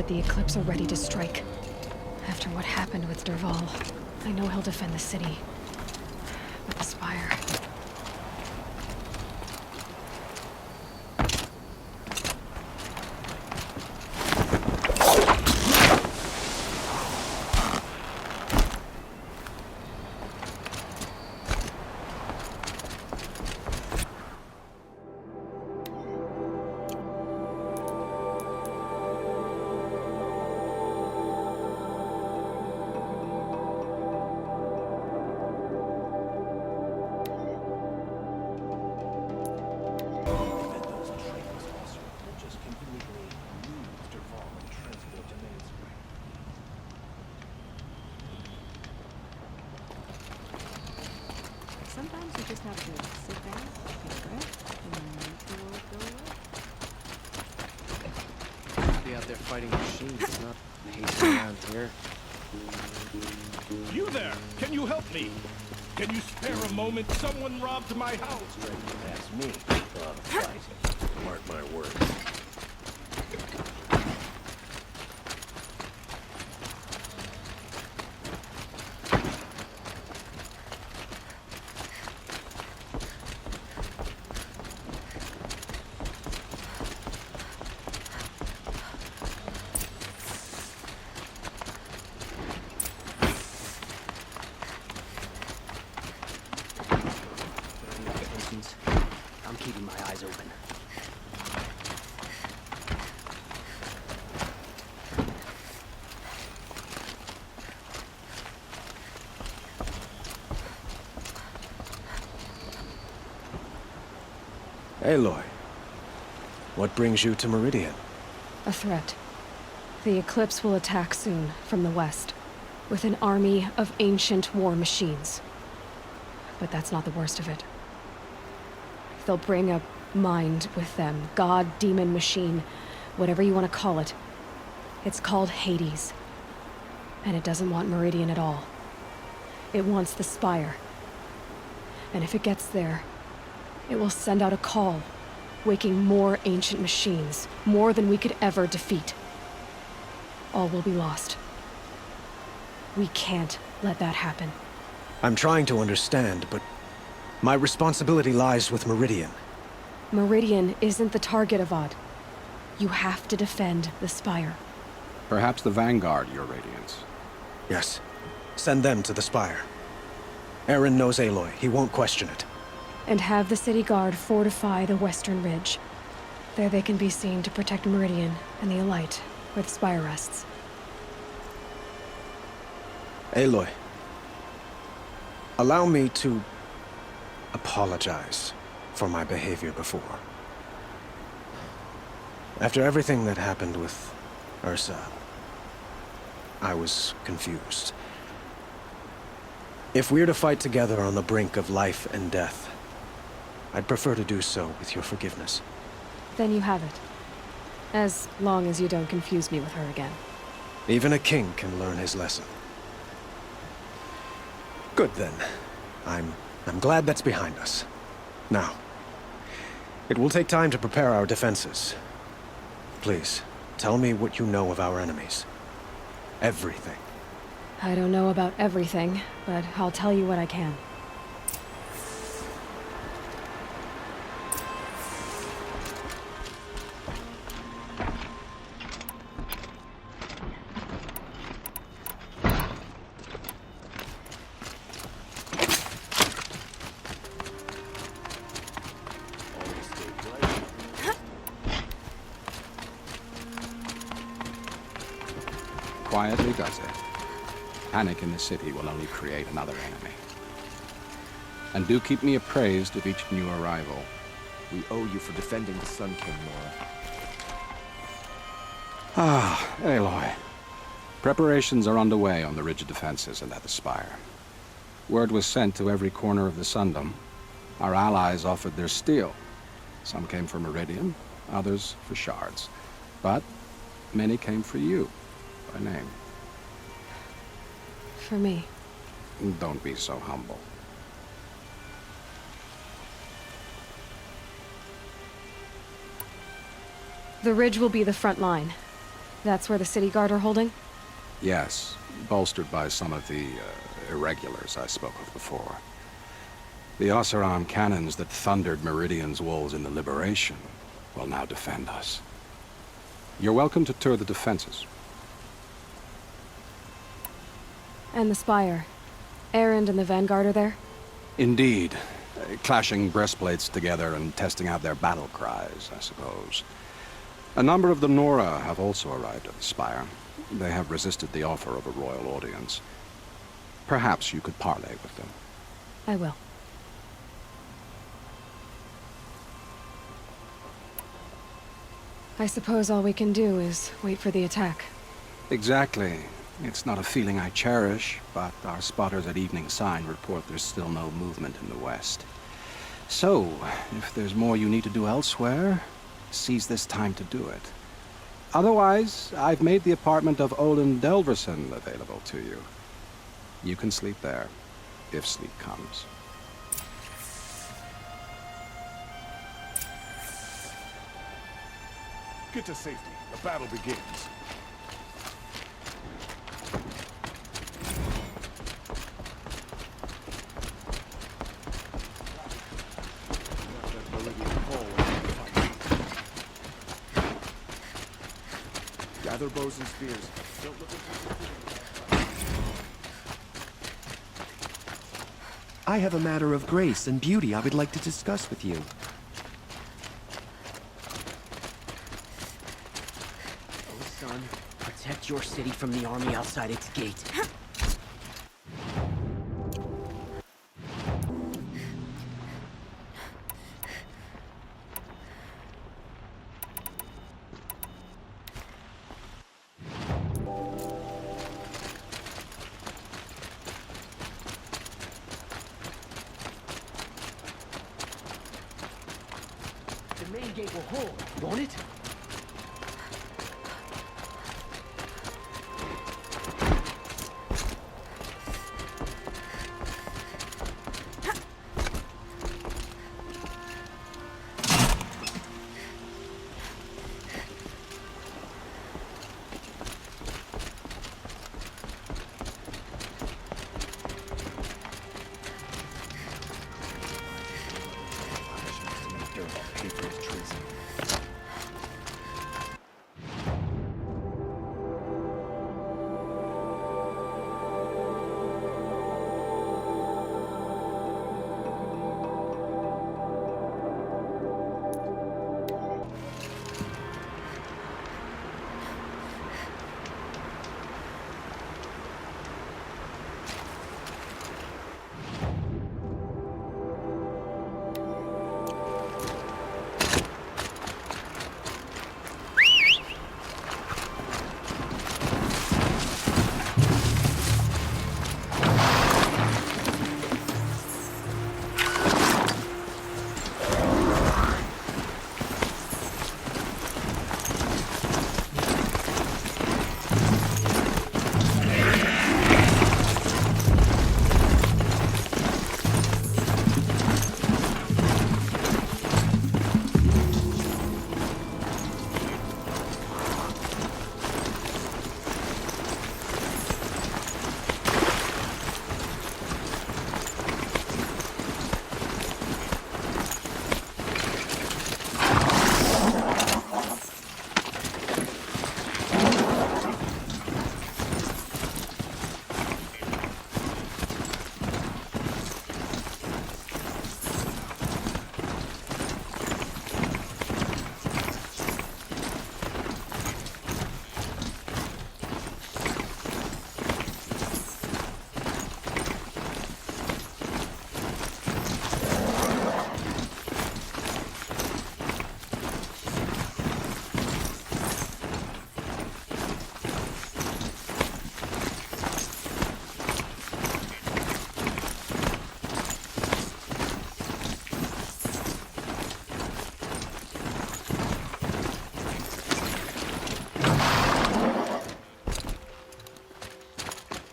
that the Eclipse are ready to strike. After what happened with Derval, I know he'll defend the city. But the Spire... Sometimes you just have to sit back, take a breath, and make the world go away. Be out there fighting machines, not pacing around here. You there! Can you help me? Can you spare a moment? Someone robbed my house! That's me. Fight. Mark my words. I'm keeping my eyes open. Aloy, what brings you to Meridian? A threat. The Eclipse will attack soon, from the west, with an army of ancient war machines. But that's not the worst of it. They'll bring a mind with them. God, demon, machine, whatever you want to call it. It's called Hades. And it doesn't want Meridian at all. It wants the Spire. And if it gets there, it will send out a call, waking more ancient machines, more than we could ever defeat. All will be lost. We can't let that happen. I'm trying to understand, but my responsibility lies with Meridian. Meridian isn't the target, Avad. You have to defend the Spire. Perhaps the Vanguard, Your Radiance. Yes. Send them to the Spire. Aaron knows Aloy. He won't question it. And have the city guard fortify the western ridge. There they can be seen to protect Meridian and the Elite, where the Spire rests. Aloy, allow me to apologize for my behavior before. After everything that happened with Ursa, I was confused. If we're to fight together on the brink of life and death, I'd prefer to do so with your forgiveness. Then you have it. As long as you don't confuse me with her again. Even a king can learn his lesson. Good then. I'm glad that's behind us. Now, it will take time to prepare our defenses. Please, tell me what you know of our enemies. Everything. I don't know about everything, but I'll tell you what I can. Quietly does it. Panic in the city will only create another enemy. And do keep me appraised of each new arrival. We owe you for defending the Sun King, Nora. Ah, Aloy. Preparations are underway on the ridge of defenses and at the Spire. Word was sent to every corner of the Sundom. Our allies offered their steel. Some came for Meridian, others for shards. But many came for you, by name. For me. Don't be so humble. The ridge will be the front line. That's where the city guard are holding? Yes, bolstered by some of the irregulars I spoke of before. The Oseram cannons that thundered Meridian's walls in the Liberation will now defend us. You're welcome to tour the defenses. And the Spire. Erend and the Vanguard are there? Indeed. Clashing breastplates together and testing out their battle cries, I suppose. A number of the Nora have also arrived at the Spire. They have resisted the offer of a royal audience. Perhaps you could parley with them. I will. I suppose all we can do is wait for the attack. Exactly. It's not a feeling I cherish, but our spotters at Evening Sign report there's still no movement in the west. So, if there's more you need to do elsewhere, seize this time to do it. Otherwise, I've made the apartment of Olin Delverson available to you. You can sleep there, if sleep comes. Get to safety. The battle begins. Gather bows and spears. Don't look I have a matter of grace and beauty I would like to discuss with you. Oh, son, protect your city from the army outside its gate. The main gate will hold, won't it?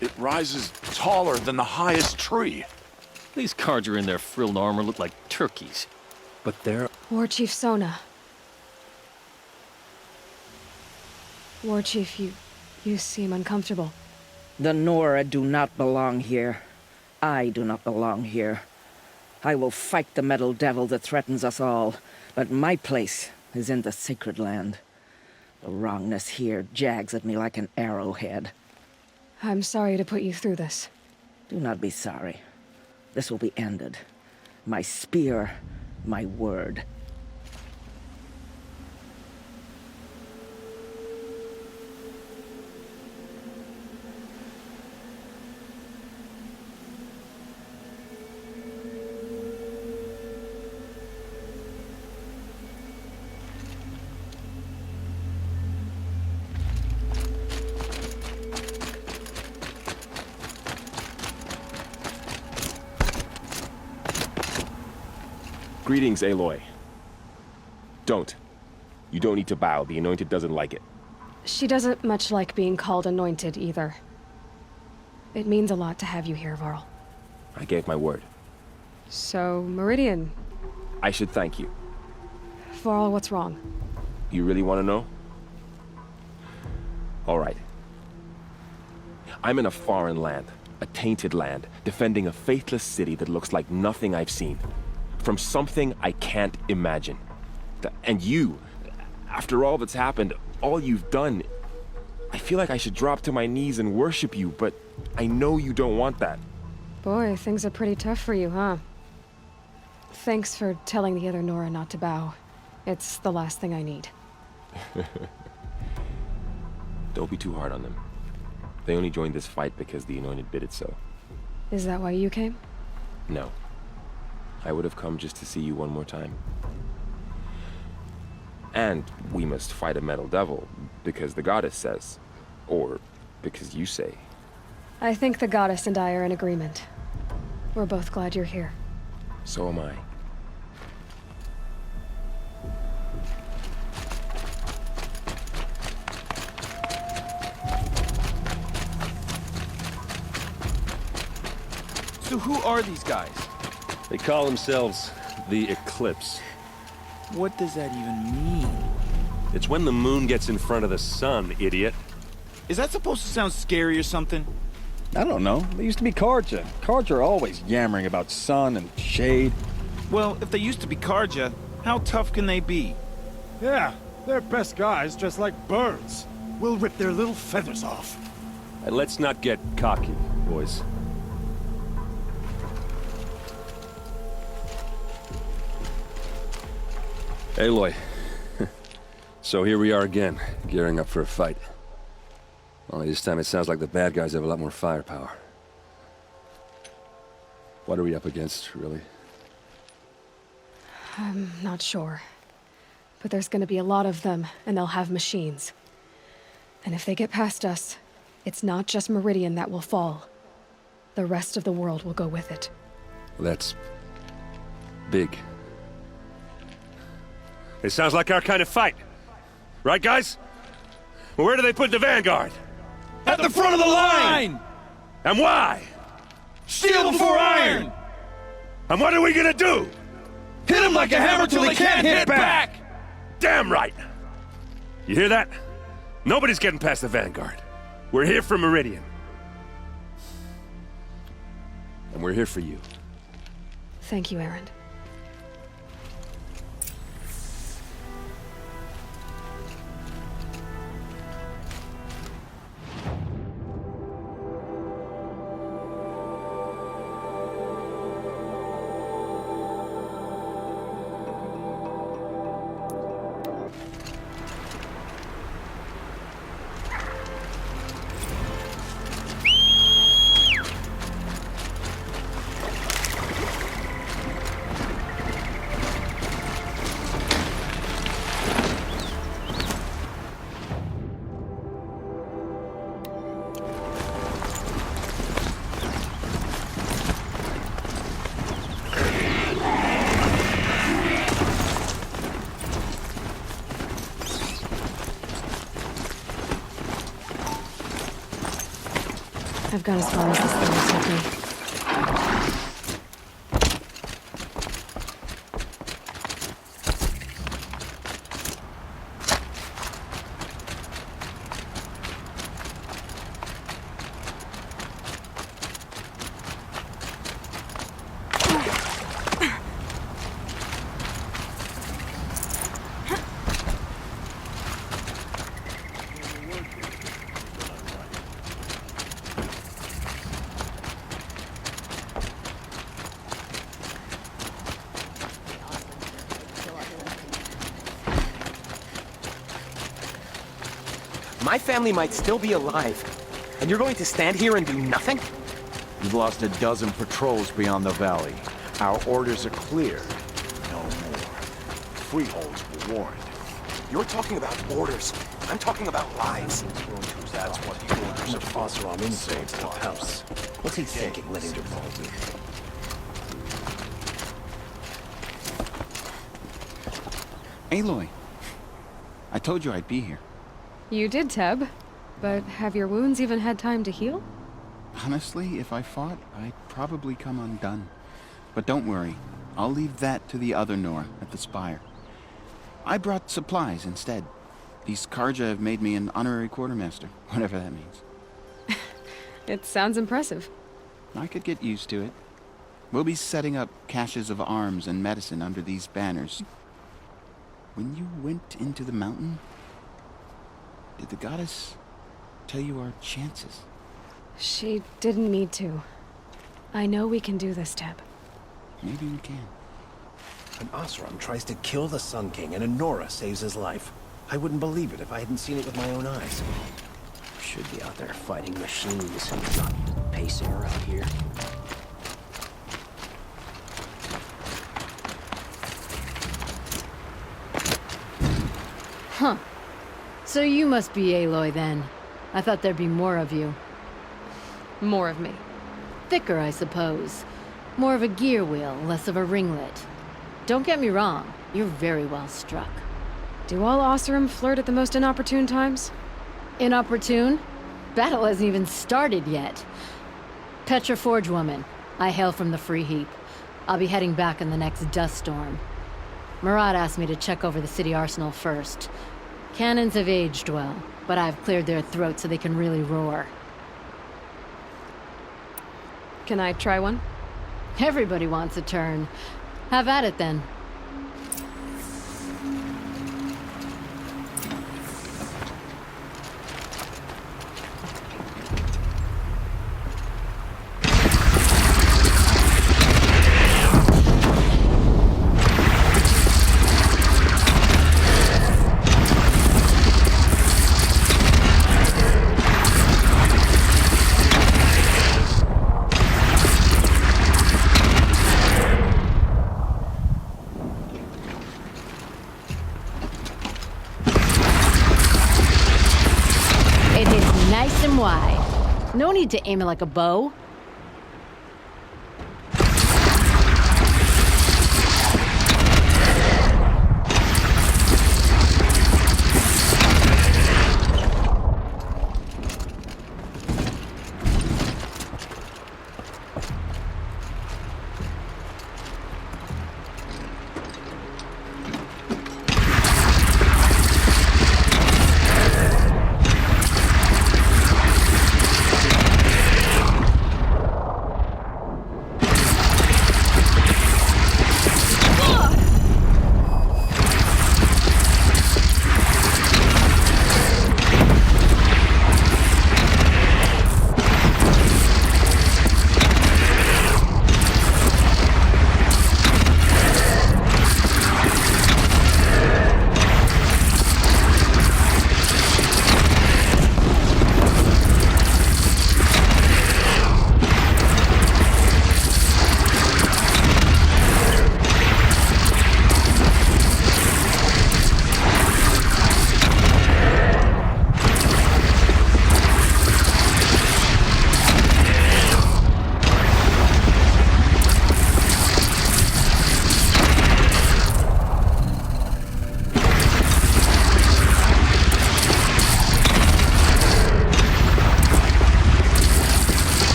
It rises taller than the highest tree. These Carja in their frilled armor look like turkeys. But there... War Chief Sona. War Chief, you seem uncomfortable. The Nora do not belong here. I do not belong here. I will fight the metal devil that threatens us all, but my place is in the sacred land. The wrongness here jags at me like an arrowhead. I'm sorry to put you through this. Do not be sorry. This will be ended. My spear, my word. Greetings, Aloy. Don't. You don't need to bow. The Anointed doesn't like it. She doesn't much like being called anointed either. It means a lot to have you here, Varl. I gave my word. So, Meridian. I should thank you. Varl, what's wrong? You really want to know? All right. I'm in a foreign land, a tainted land, defending a faithless city that looks like nothing I've seen. From something I can't imagine. And you, after all that's happened, all you've done, I feel like I should drop to my knees and worship you, but I know you don't want that. Boy, things are pretty tough for you, huh? Thanks for telling the other Nora not to bow. It's the last thing I need. Don't be too hard on them. They only joined this fight because the Anointed bid it so. Is that why you came? No. I would have come just to see you one more time. And we must fight a metal devil, because the goddess says. Or because you say. I think the goddess and I are in agreement. We're both glad you're here. So am I. So who are these guys? They call themselves the Eclipse. What does that even mean? It's when the moon gets in front of the sun, idiot. Is that supposed to sound scary or something? I don't know. They used to be Karja. Karja are always yammering about sun and shade. Well, if they used to be Karja, how tough can they be? Yeah, they're best guys dressed like birds. We'll rip their little feathers off. And let's not get cocky, boys. Aloy. So here we are again, gearing up for a fight. Only this time it sounds like the bad guys have a lot more firepower. What are we up against, really? I'm not sure. But there's gonna be a lot of them, and they'll have machines. And if they get past us, it's not just Meridian that will fall. The rest of the world will go with it. That's big. It sounds like our kind of fight. Right, guys? Well, where do they put the Vanguard? At the front of the line! And why? Steel before iron! And what are we gonna do? Hit them like a hammer till they can't hit back! Damn right! You hear that? Nobody's getting past the Vanguard. We're here for Meridian. And we're here for you. Thank you, Erend. I've got as far as this thing will take me. My family might still be alive. And you're going to stand here and do nothing? You've lost a dozen patrols beyond the valley. Our orders are clear. No more. Freeholds were warned. You're talking about orders. I'm talking about lives. That's what the orders of Osram say to the house. What's he thinking, letting your ball be? Aloy, I told you I'd be here. You did, Teb. But have your wounds even had time to heal? Honestly, if I fought, I'd probably come undone. But don't worry, I'll leave that to the other Nora at the Spire. I brought supplies instead. These Karja have made me an honorary quartermaster, whatever that means. It sounds impressive. I could get used to it. We'll be setting up caches of arms and medicine under these banners. When you went into the mountain, did the goddess tell you our chances? She didn't need to. I know we can do this, Teb. Maybe we can. An Osram tries to kill the Sun King and a Nora saves his life. I wouldn't believe it if I hadn't seen it with my own eyes. Should be out there fighting machines, not pacing around here. Huh. So you must be Aloy then. I thought there'd be more of you. More of me. Thicker, I suppose. More of a gear wheel, less of a ringlet. Don't get me wrong, you're very well struck. Do all Osram flirt at the most inopportune times? Inopportune? Battle hasn't even started yet. Petra Forge woman. I hail from the Free Heap. I'll be heading back in the next dust storm. Murad asked me to check over the city arsenal first. Cannons have aged well, but I've cleared their throats so they can really roar. Can I try one? Everybody wants a turn. Have at it then. Nice and wide. No need to aim it like a bow.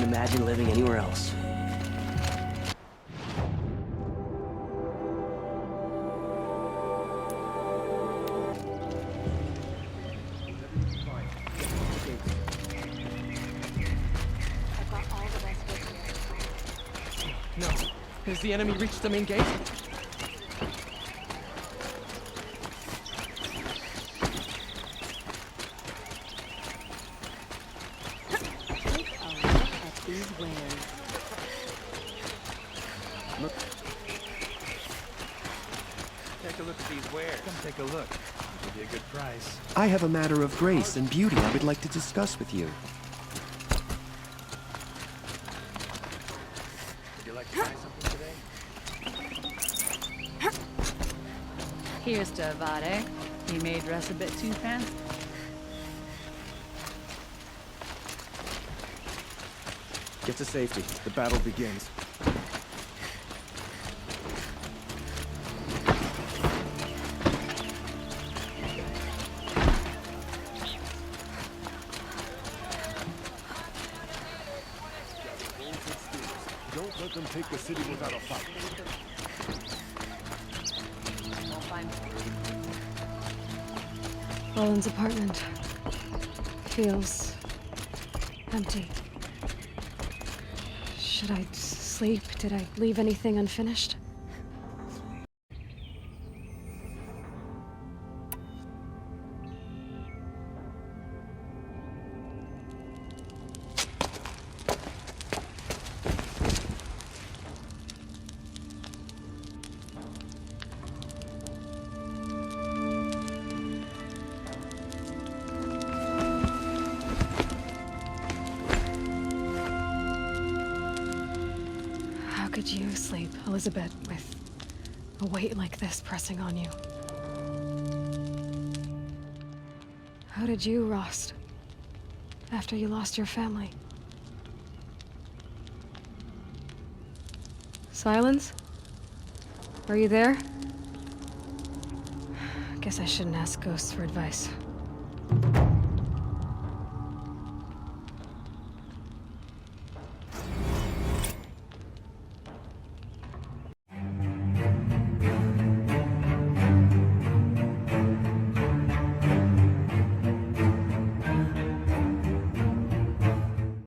Imagine living anywhere else. No. Has the enemy reached the main gate? wares. Look. Take a look at these wares. Come take a look. I'll give you a good price. I have a matter of grace and beauty I would like to discuss with you. Would you like to buy something today? Here's to Avade. He may dress a bit too fancy. Get to safety. The battle begins. Don't let them take the city without a fight. Roland's apartment feels empty. Should I sleep? Did I leave anything unfinished? How could you sleep, Elizabeth, with a weight like this pressing on you? How did you, Rost, after you lost your family? Silence? Are you there? Guess I shouldn't ask ghosts for advice.